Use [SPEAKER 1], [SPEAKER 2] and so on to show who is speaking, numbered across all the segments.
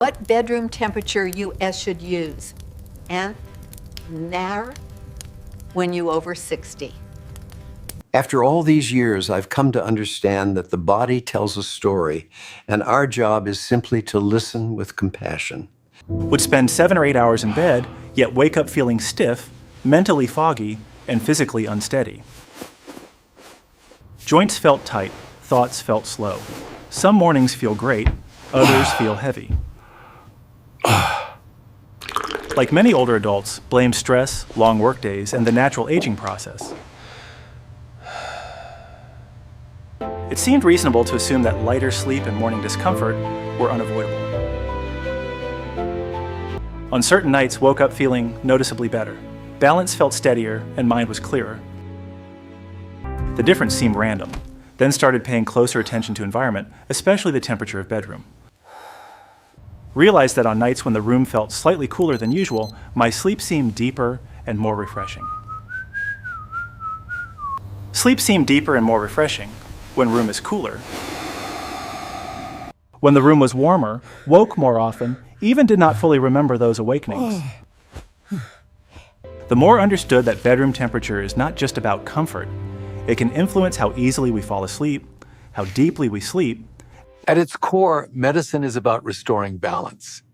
[SPEAKER 1] What bedroom temperature US should use? And now when you over 60.
[SPEAKER 2] After all these years, I've come to understand that the body tells a story, and our job is simply to listen with compassion.
[SPEAKER 3] Would spend 7 or 8 hours in bed, yet wake up feeling stiff, mentally foggy, and physically unsteady. Joints felt tight, thoughts felt slow. Some mornings feel great, others feel heavy. Like many older adults, blame stress, long workdays, and the natural aging process. It seemed reasonable to assume that lighter sleep and morning discomfort were unavoidable. On certain nights, woke up feeling noticeably better. Balance felt steadier, and mind was clearer. The difference seemed random, then started paying closer attention to environment, especially the temperature of bedroom. Realized that on nights when the room felt slightly cooler than usual, my sleep seemed deeper and more refreshing. Sleep seemed deeper and more refreshing when room is cooler. When the room was warmer, woke more often, even did not fully remember those awakenings. The more understood that bedroom temperature is not just about comfort, it can influence how easily we fall asleep, how deeply we sleep.
[SPEAKER 4] At its core, medicine is about restoring balance.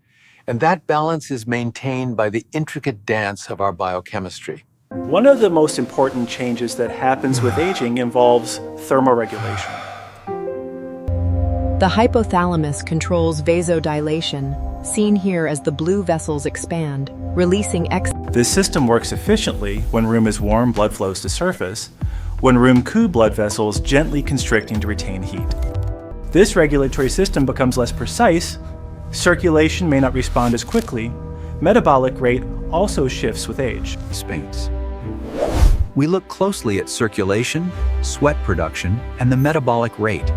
[SPEAKER 4] And that balance is maintained by the intricate dance of our biochemistry.
[SPEAKER 3] One of the most important changes that happens with aging involves thermoregulation.
[SPEAKER 5] The hypothalamus controls vasodilation, seen here as the blue vessels expand, releasing
[SPEAKER 3] This system works efficiently when room is warm, blood flows to surface. When room cool, blood vessels gently constricting to retain heat. This regulatory system becomes less precise, circulation may not respond as quickly, metabolic rate also shifts with age.
[SPEAKER 6] Space. We look closely at circulation, sweat production, and the metabolic rate.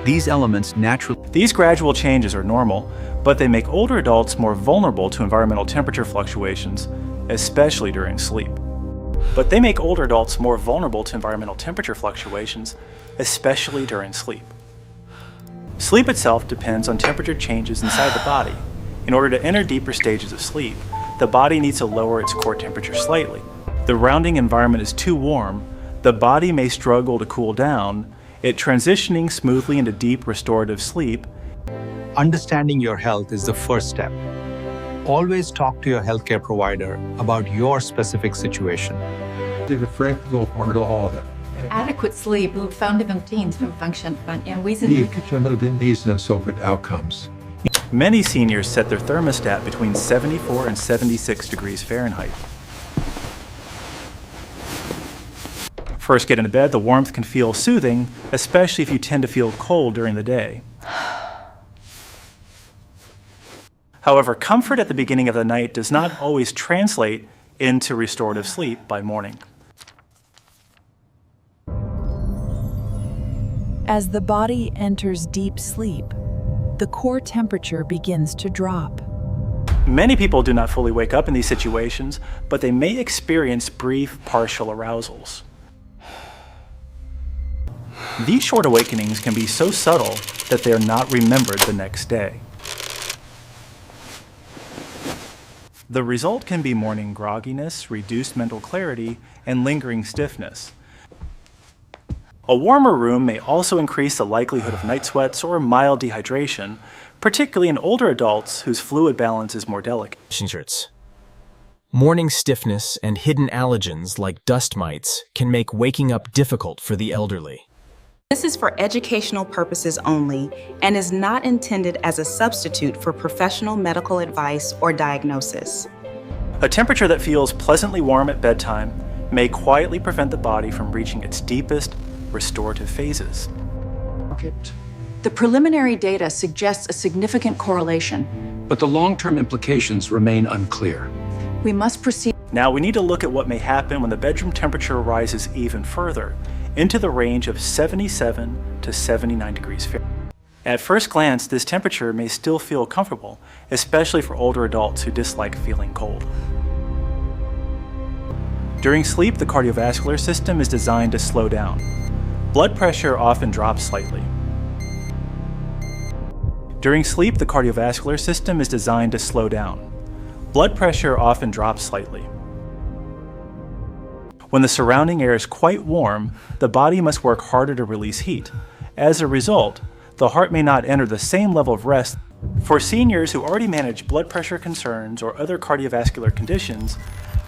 [SPEAKER 6] These elements naturally...
[SPEAKER 3] These gradual changes are normal, but they make older adults more vulnerable to environmental temperature fluctuations, especially during sleep. Sleep itself depends on temperature changes inside the body. In order to enter deeper stages of sleep, the body needs to lower its core temperature slightly. The surrounding environment is too warm, the body may struggle to cool down, it transitioning smoothly into deep restorative sleep.
[SPEAKER 7] Understanding your health is the first step. Always talk to your healthcare provider about your specific situation.
[SPEAKER 1] Adequate sleep will fundamental function and
[SPEAKER 4] outcomes.
[SPEAKER 3] Many seniors set their thermostat between 74 and 76 degrees Fahrenheit. First get into bed, the warmth can feel soothing, especially if you tend to feel cold during the day. However, comfort at the beginning of the night does not always translate into restorative sleep by morning.
[SPEAKER 8] As the body enters deep sleep, the core temperature begins to drop.
[SPEAKER 3] Many people do not fully wake up in these situations, but they may experience brief partial arousals. These short awakenings can be so subtle that they are not remembered the next day. The result can be morning grogginess, reduced mental clarity, and lingering stiffness. A warmer room may also increase the likelihood of night sweats or mild dehydration, particularly in older adults whose fluid balance is more delicate.
[SPEAKER 9] Morning stiffness and hidden allergens like dust mites can make waking up difficult for the elderly.
[SPEAKER 10] This is for educational purposes only and is not intended as a substitute for professional medical advice or diagnosis.
[SPEAKER 3] A temperature that feels pleasantly warm at bedtime may quietly prevent the body from reaching its deepest restorative phases.
[SPEAKER 11] The preliminary data suggests a significant correlation.
[SPEAKER 12] But the long-term implications remain unclear.
[SPEAKER 11] We must proceed.
[SPEAKER 3] Now we need to look at what may happen when the bedroom temperature rises even further, into the range of 77 to 79 degrees Fahrenheit. At first glance, this temperature may still feel comfortable, especially for older adults who dislike feeling cold. During sleep, the cardiovascular system is designed to slow down. Blood pressure often drops slightly. During sleep, the cardiovascular system is designed to slow down. Blood pressure often drops slightly. When the surrounding air is quite warm, the body must work harder to release heat. As a result, the heart may not enter the same level of rest. For seniors who already manage blood pressure concerns or other cardiovascular conditions,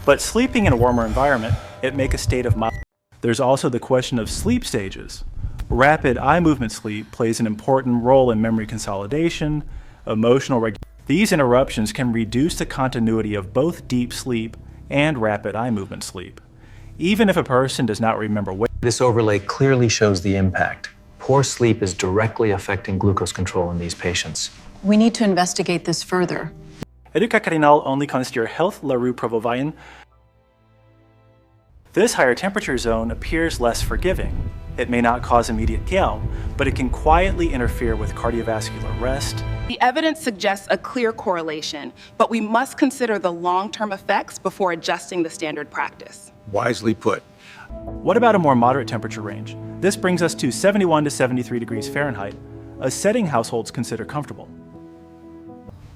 [SPEAKER 3] but sleeping in a warmer environment, it may make a state of mild. There's also the question of sleep stages. Rapid eye movement sleep plays an important role in memory consolidation, emotional regulation. These interruptions can reduce the continuity of both deep sleep and rapid eye movement sleep, even if a person does not remember.
[SPEAKER 13] This overlay clearly shows the impact. Poor sleep is directly affecting glucose control in these patients.
[SPEAKER 11] We need to investigate this further.
[SPEAKER 3] Educa Cardinal only considers health la rue provovayan. This higher temperature zone appears less forgiving. It may not cause immediate calm, but it can quietly interfere with cardiovascular rest.
[SPEAKER 10] The evidence suggests a clear correlation, but we must consider the long-term effects before adjusting the standard practice.
[SPEAKER 2] Wisely put.
[SPEAKER 3] What about a more moderate temperature range? This brings us to 71 to 73 degrees Fahrenheit, a setting households consider comfortable.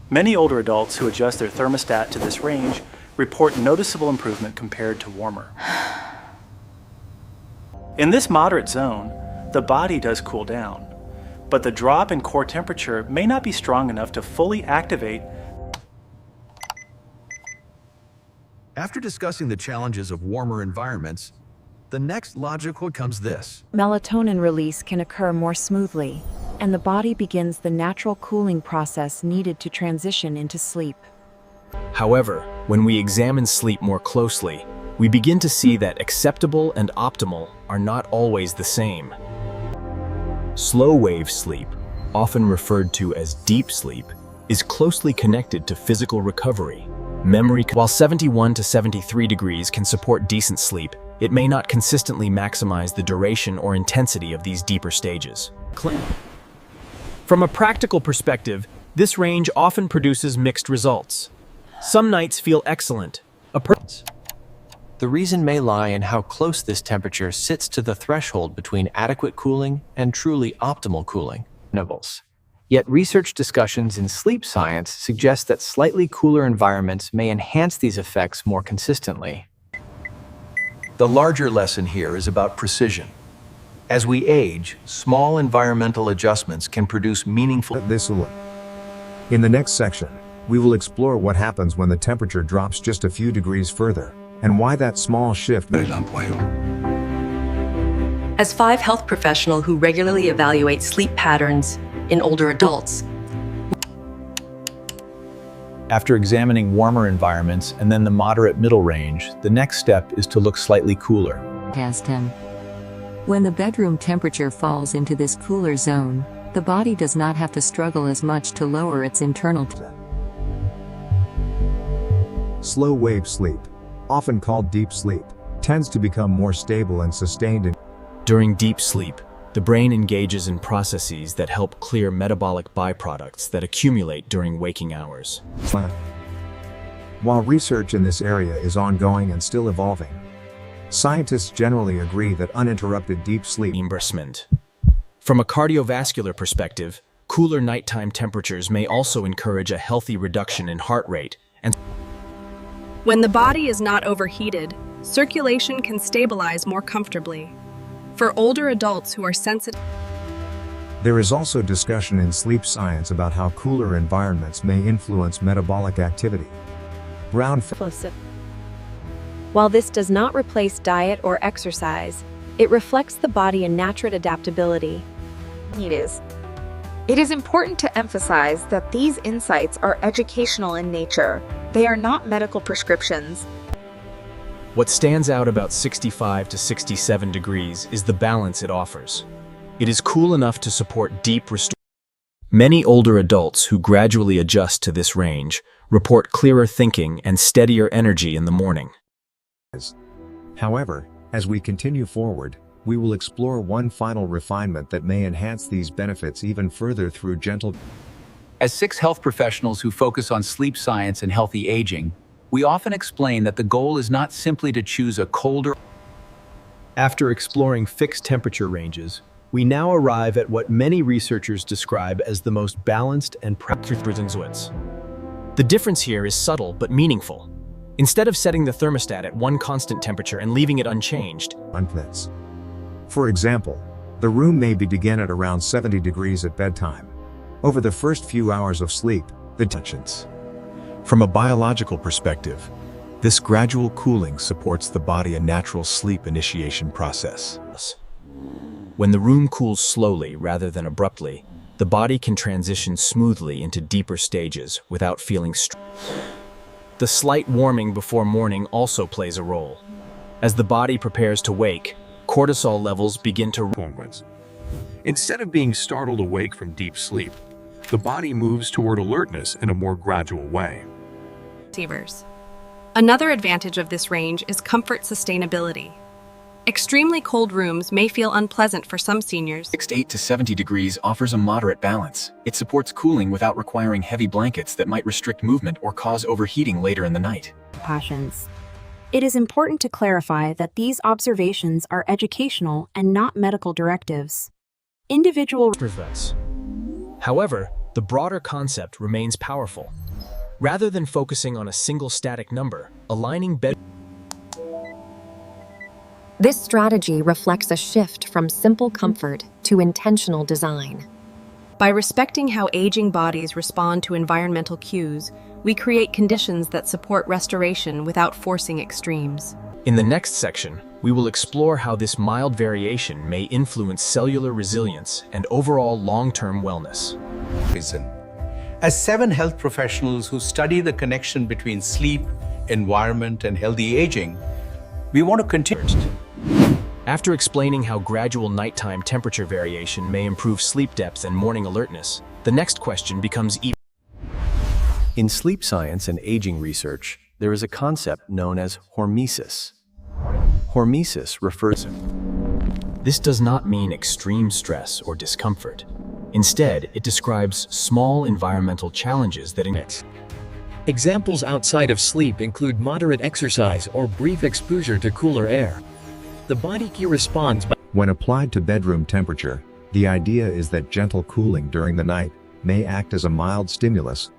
[SPEAKER 3] Many older adults who adjust their thermostat to this range report noticeable improvement compared to warmer. In this moderate zone, the body does cool down, but the drop in core temperature may not be strong enough to fully activate.
[SPEAKER 6] After discussing the challenges of warmer environments, the next logical comes this.
[SPEAKER 14] Melatonin release can occur more smoothly, and the body begins the natural cooling process needed to transition into sleep.
[SPEAKER 9] However, when we examine sleep more closely, we begin to see that acceptable and optimal are not always the same. Slow-wave sleep, often referred to as deep sleep, is closely connected to physical recovery, memory. While 71 to 73 degrees can support decent sleep, it may not consistently maximize the duration or intensity of these deeper stages. From a practical perspective, this range often produces mixed results. Some nights feel excellent.
[SPEAKER 13] The reason may lie in how close this temperature sits to the threshold between adequate cooling and truly optimal cooling intervals. Yet research discussions in sleep science suggest that slightly cooler environments may enhance these effects more consistently.
[SPEAKER 6] The larger lesson here is about precision. As we age, small environmental adjustments can produce meaningful.
[SPEAKER 15] In the next section, we will explore what happens when the temperature drops just a few degrees further, and why that small shift.
[SPEAKER 16] As 5 health professionals who regularly evaluate sleep patterns in older adults.
[SPEAKER 4] After examining warmer environments and then the moderate middle range, the next step is to look slightly cooler.
[SPEAKER 17] Test him. When the bedroom temperature falls into this cooler zone, the body does not have to struggle as much to lower its internal temperature.
[SPEAKER 15] Slow wave sleep, often called deep sleep, tends to become more stable and sustained.
[SPEAKER 9] During deep sleep, the brain engages in processes that help clear metabolic byproducts that accumulate during waking hours.
[SPEAKER 15] While research in this area is ongoing and still evolving, scientists generally agree that uninterrupted deep sleep.
[SPEAKER 9] From a cardiovascular perspective, cooler nighttime temperatures may also encourage a healthy reduction in heart rate and.
[SPEAKER 18] When the body is not overheated, circulation can stabilize more comfortably. For older adults who are sensitive.
[SPEAKER 15] There is also discussion in sleep science about how cooler environments may influence metabolic activity.
[SPEAKER 14] While this does not replace diet or exercise, it reflects the body in natural adaptability.
[SPEAKER 19] It is important to emphasize that these insights are educational in nature. They are not medical prescriptions.
[SPEAKER 9] What stands out about 65 to 67 degrees is the balance it offers. It is cool enough to support deep restoration. Many older adults who gradually adjust to this range report clearer thinking and steadier energy in the morning.
[SPEAKER 15] However, as we continue forward, we will explore one final refinement that may enhance these benefits even further through gentle.
[SPEAKER 6] As 6 health professionals who focus on sleep science and healthy aging, we often explain that the goal is not simply to choose a colder.
[SPEAKER 9] After exploring fixed temperature ranges, We now arrive at what many researchers describe as the most balanced and practical. The difference here is subtle but meaningful. Instead of setting the thermostat at one constant temperature and leaving it unchanged,
[SPEAKER 15] For example, the room may begin at around 70 degrees at bedtime. Over the first few hours of sleep, the tensions.
[SPEAKER 20] From a biological perspective, this gradual cooling supports the body a natural sleep initiation process.
[SPEAKER 9] when the room cools slowly rather than abruptly, the body can transition smoothly into deeper stages without feeling The slight warming before morning also plays a role. As the body prepares to wake, cortisol levels begin to rise.
[SPEAKER 12] Instead of being startled awake from deep sleep, the body moves toward alertness in a more gradual way.
[SPEAKER 18] Receivers. Another advantage of this range is comfort sustainability. Extremely cold rooms may feel unpleasant for some seniors.
[SPEAKER 6] 68 to 70 degrees offers a moderate balance. It supports cooling without requiring heavy blankets that might restrict movement or cause overheating later in the night.
[SPEAKER 14] Passions. It is important to clarify that these observations are educational and not medical directives. Individual
[SPEAKER 9] events. However, the broader concept remains powerful. Rather than focusing on a single static number, aligning bed.
[SPEAKER 21] This strategy reflects a shift from simple comfort to intentional design.
[SPEAKER 18] By respecting how aging bodies respond to environmental cues, we create conditions that support restoration without forcing extremes.
[SPEAKER 9] In the next section, we will explore how this mild variation may influence cellular resilience and overall long-term wellness.
[SPEAKER 2] As 7 health professionals who study the connection between sleep, environment, and healthy aging, we want to continue.
[SPEAKER 9] After explaining how gradual nighttime temperature variation may improve sleep depth and morning alertness, the next question becomes even.
[SPEAKER 13] In sleep science and aging research, there is a concept known as hormesis. Hormesis refers to.
[SPEAKER 9] This does not mean extreme stress or discomfort. Instead, it describes small environmental challenges that
[SPEAKER 22] Examples outside of sleep include moderate exercise or brief exposure to cooler air. The body responds by.
[SPEAKER 15] When applied to bedroom temperature, the idea is that gentle cooling during the night may act as a mild stimulus.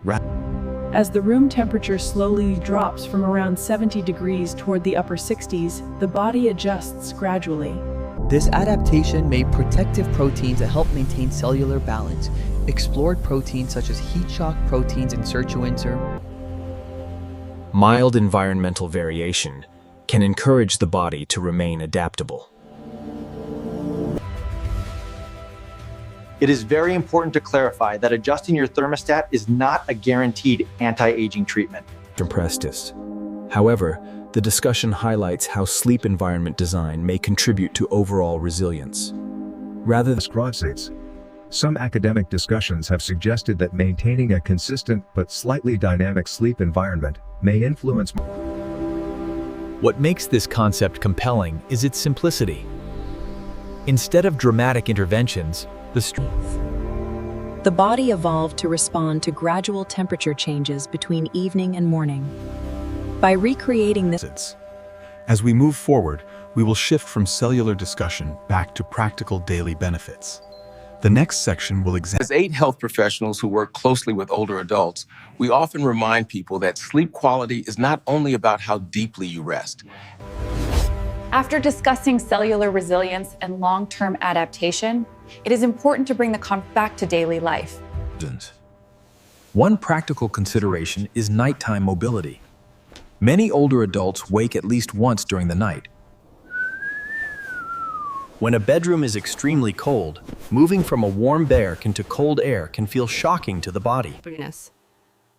[SPEAKER 8] As the room temperature slowly drops from around 70 degrees toward the upper 60s, the body adjusts gradually.
[SPEAKER 23] This adaptation made protective proteins to help maintain cellular balance. Explored proteins such as heat shock proteins and sirtuins are.
[SPEAKER 9] Mild environmental variation can encourage the body to remain adaptable.
[SPEAKER 24] It is very important to clarify that adjusting your thermostat is not a guaranteed anti-aging treatment.
[SPEAKER 9] Prestis. However, the discussion highlights how sleep environment design may contribute to overall resilience. Rather than
[SPEAKER 15] some academic discussions have suggested that maintaining a consistent but slightly dynamic sleep environment may influence.
[SPEAKER 6] What makes this concept compelling is its simplicity. Instead of dramatic interventions,
[SPEAKER 5] The body evolved to respond to gradual temperature changes between evening and morning. By recreating this,
[SPEAKER 20] As we move forward, we will shift from cellular discussion back to practical daily benefits. The next section will examine.
[SPEAKER 12] As 8 health professionals who work closely with older adults, we often remind people that sleep quality is not only about how deeply you rest.
[SPEAKER 25] After discussing cellular resilience and long-term adaptation, it is important to bring the concept back to daily life.
[SPEAKER 6] One practical consideration is nighttime mobility. Many older adults wake at least once during the night.
[SPEAKER 9] when a bedroom is extremely cold, moving from a warm air into cold air can feel shocking to the body.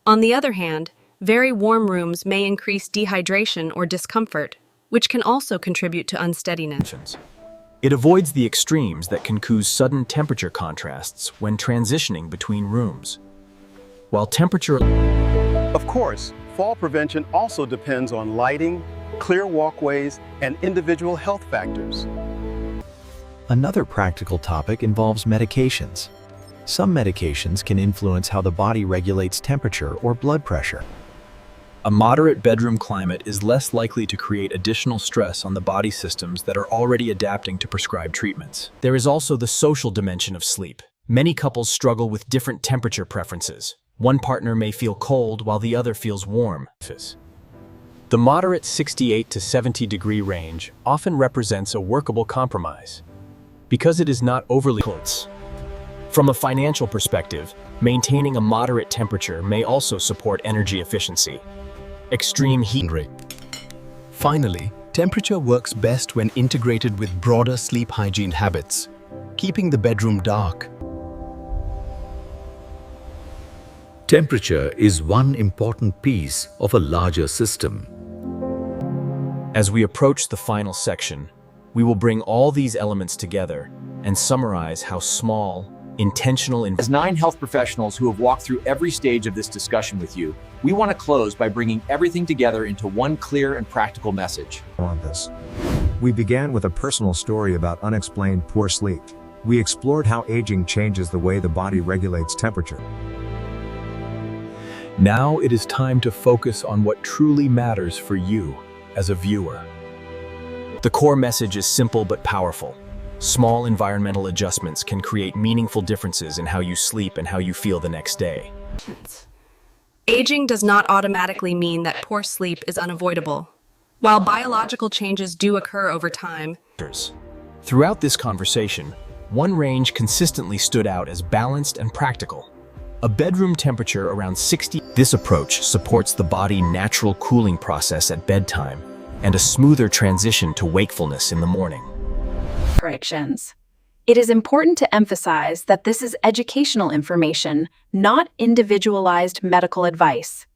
[SPEAKER 18] On the other hand, very warm rooms may increase dehydration or discomfort, which can also contribute to unsteadiness.
[SPEAKER 9] It avoids the extremes that can cause sudden temperature contrasts when transitioning between rooms. While temperature...
[SPEAKER 26] Of course, fall prevention also depends on lighting, clear walkways, and individual health factors.
[SPEAKER 6] Another practical topic involves medications. Some medications can influence how the body regulates temperature or blood pressure. A moderate bedroom climate is less likely to create additional stress on the body systems that are already adapting to prescribed treatments.
[SPEAKER 9] There is also the social dimension of sleep. Many couples struggle with different temperature preferences. One partner may feel cold while the other feels warm. The moderate 68 to 70 degree range often represents a workable compromise because it is not overly close. From a financial perspective, maintaining a moderate temperature may also support energy efficiency. Extreme heat rate.
[SPEAKER 1] Finally, temperature works best when integrated with broader sleep hygiene habits, keeping the bedroom dark.
[SPEAKER 3] Temperature is one important piece of a larger system.
[SPEAKER 9] As we approach the final section, we will bring all these elements together and summarize how small, intentional
[SPEAKER 7] As 9 health professionals who have walked through every stage of this discussion with you, we want to close by bringing everything together into one clear and practical message.
[SPEAKER 15] On this, we began with a personal story about unexplained poor sleep. We explored how aging changes the way the body regulates temperature.
[SPEAKER 6] Now it is time to focus on what truly matters for you as a viewer.
[SPEAKER 9] The core message is simple but powerful. Small environmental adjustments can create meaningful differences in how you sleep and how you feel the next day.
[SPEAKER 18] Aging does not automatically mean that poor sleep is unavoidable. While biological changes do occur over time,
[SPEAKER 9] Throughout this conversation, one range consistently stood out as balanced and practical. A bedroom temperature around 60. This approach supports the body's natural cooling process at bedtime and a smoother transition to wakefulness in the morning.
[SPEAKER 21] Corrections. It is important to emphasize that this is educational information, not individualized medical advice.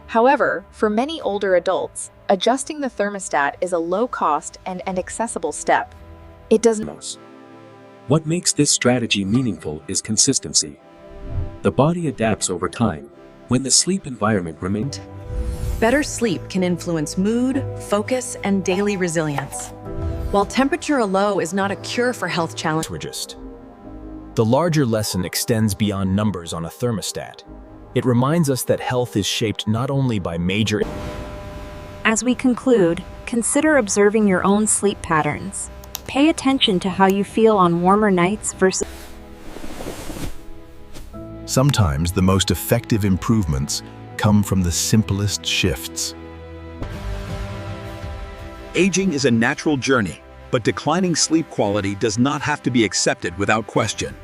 [SPEAKER 19] However, for many older adults, adjusting the thermostat is a low-cost and accessible step. It doesn't.
[SPEAKER 10] What makes this strategy meaningful is consistency. The body adapts over time when the sleep environment remains.
[SPEAKER 5] Better sleep can influence mood, focus, and daily resilience. While temperature low is not a cure for health challenges.
[SPEAKER 9] The larger lesson extends beyond numbers on a thermostat. It reminds us that health is shaped not only by major.
[SPEAKER 14] As we conclude, consider observing your own sleep patterns. Pay attention to how you feel on warmer nights versus.
[SPEAKER 1] Sometimes the most effective improvements come from the simplest shifts.
[SPEAKER 6] Aging is a natural journey, but declining sleep quality does not have to be accepted without question.